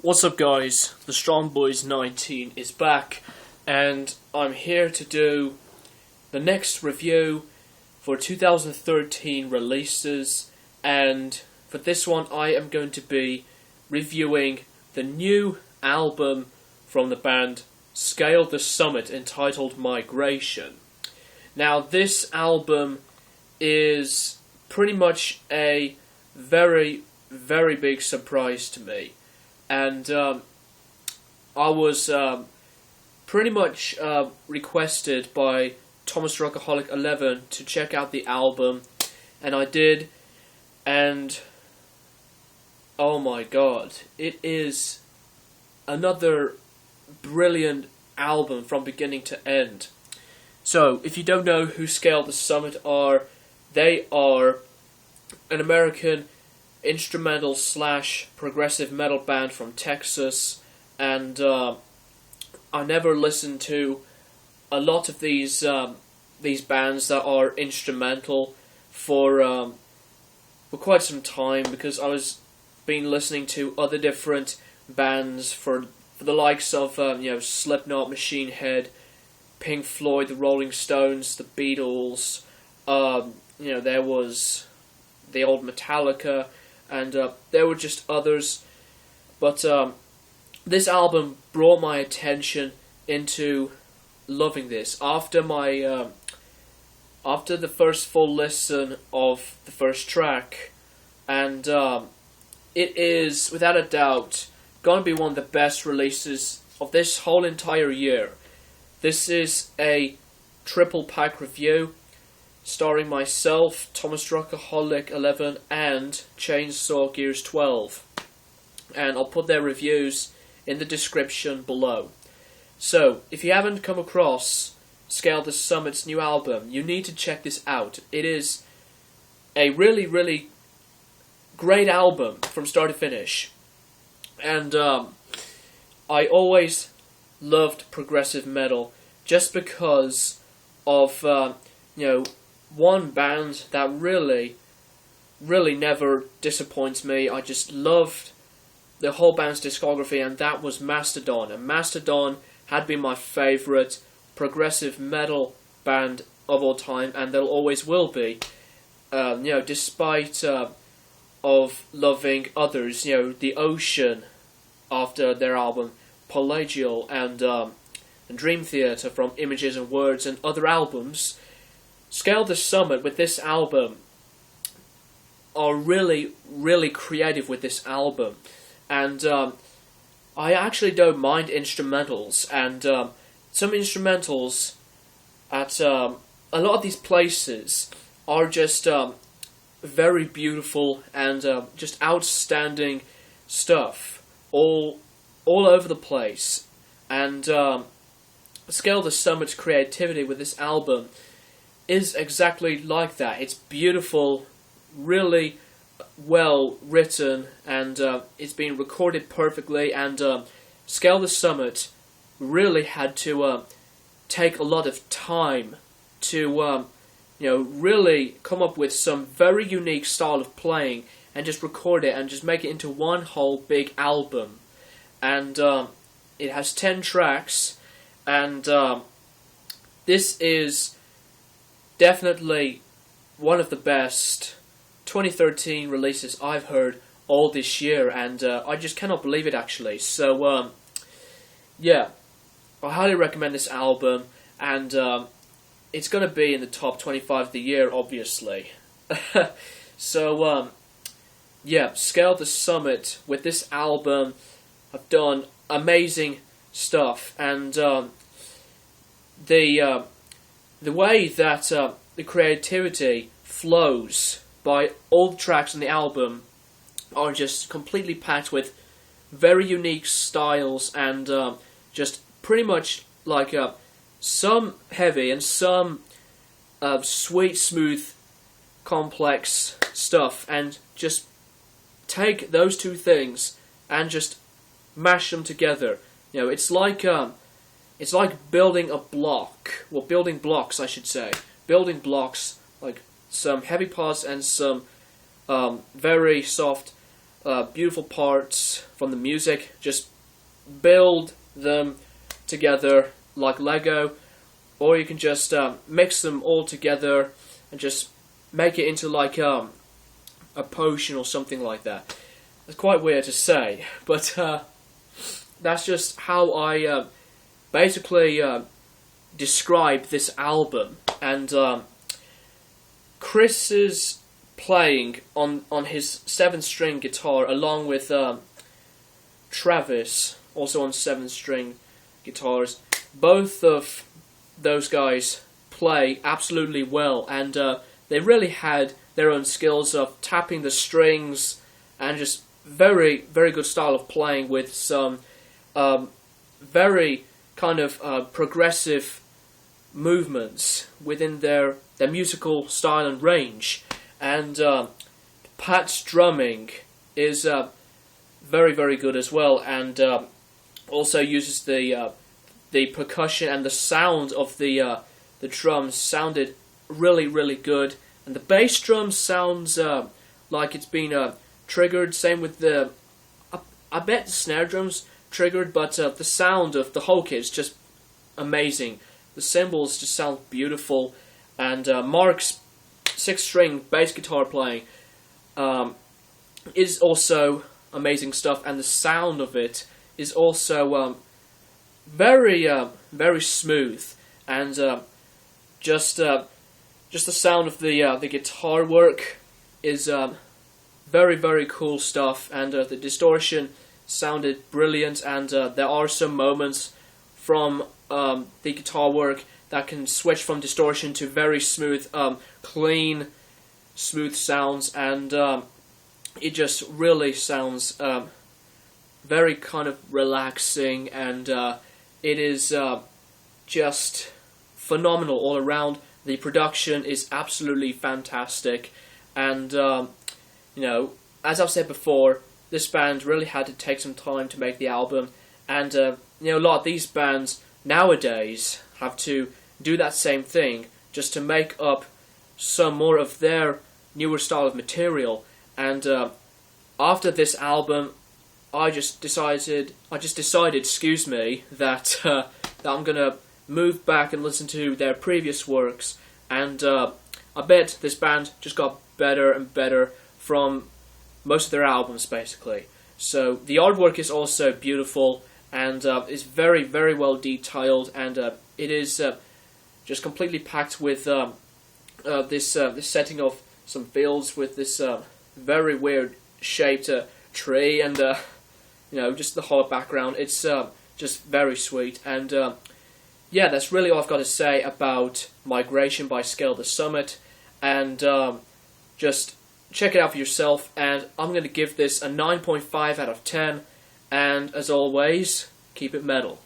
What's up, guys? The Strong Boys 19 is back, and I'm here to do the next review for 2013 releases. And for this one, I am going to be reviewing the new album from the band Scale the Summit, entitled Migration. Now, this album is pretty much a very, very big surprise to me. And I was pretty much requested by Thomas Rockaholic 11 to check out the album, and I did, and oh my god, it is another brilliant album from beginning to end. So, if you don't know who Scale the Summit are, they are an American instrumental / progressive metal band from Texas, and I never listened to a lot of these bands that are instrumental for quite some time, because I was been listening to other different bands for the likes of Slipknot, Machine Head, Pink Floyd, the Rolling Stones, the Beatles. There was the old Metallica. And there were just others, but this album brought my attention into loving this. After the first full listen of the first track, and it is without a doubt going to be one of the best releases of this whole entire year. This is a triple pack review, starring myself, Thomas Rockaholic 11, and Chainsaw Gears 12. And I'll put their reviews in the description below. So, if you haven't come across Scale the Summit's new album, you need to check this out. It is a really, really great album from start to finish. And I always loved progressive metal just because of, one band that really never disappoints me. I just loved the whole band's discography, and that was Mastodon. And Mastodon had been my favourite progressive metal band of all time, and they'll always will be. Despite of loving others, The Ocean after their album Pelagial, and Dream Theater from Images and Words, and other albums. Scale the Summit with this album are really, really creative with this album, and I actually don't mind instrumentals, and some instrumentals at a lot of these places are just very beautiful and just outstanding stuff all over the place. And Scale the Summit's creativity with this album is exactly like that. It's beautiful, really well written, and it's been recorded perfectly, and Scale the Summit really had to take a lot of time to really come up with some very unique style of playing, and just record it and just make it into one whole big album. And it has 10 tracks, and this is definitely one of the best 2013 releases I've heard all this year, and I just cannot believe it, actually. So, I highly recommend this album, and it's going to be in the top 25 of the year, obviously. So, Scale the Summit with this album have done amazing stuff, and the way that the creativity flows by all the tracks on the album are just completely packed with very unique styles, and just pretty much like some heavy and some sweet, smooth, complex stuff, and just take those two things and just mash them together. It's like building a block, well, building blocks, I should say. Building blocks, like some heavy parts and some very soft beautiful parts from the music, just build them together like Lego, or you can just mix them all together and just make it into like a potion or something like that. It's quite weird to say, but that's just how I basically describe this album. And Chris is playing on his 7-string guitar along with Travis, also on 7-string guitars. Both of those guys play absolutely well, and they really had their own skills of tapping the strings and just very, very good style of playing with some very kind of progressive movements within their musical style and range. And Pat's drumming is very, very good as well, and also uses the percussion, and the sound of the drums sounded really, really good. And the bass drum sounds like it's been triggered. Same with the, I bet the snare drums triggered, but the sound of the whole kit is just amazing. The cymbals just sound beautiful, and Mark's 6-string bass guitar playing is also amazing stuff, and the sound of it is also very, very smooth, and just the sound of the guitar work is very, very cool stuff, and the distortion sounded brilliant, and there are some moments from the guitar work that can switch from distortion to very smooth, clean, smooth sounds, and it just really sounds very kind of relaxing, and it is just phenomenal all around. The production is absolutely fantastic, and you know, as I've said before, this band really had to take some time to make the album, and you know, a lot of these bands nowadays have to do that same thing just to make up some more of their newer style of material. And after this album, I just decided, excuse me, that that I'm gonna move back and listen to their previous works, and I bet this band just got better and better from most of their albums, basically. So the artwork is also beautiful, and is very, very well detailed, and it is just completely packed with this setting of some fields with this very weird shaped tree, and you know, just the whole background. It's just very sweet, and yeah, that's really all I've got to say about Migration by Scale the Summit, and just check it out for yourself, and I'm going to give this a 9.5 out of 10, and as always, keep it metal.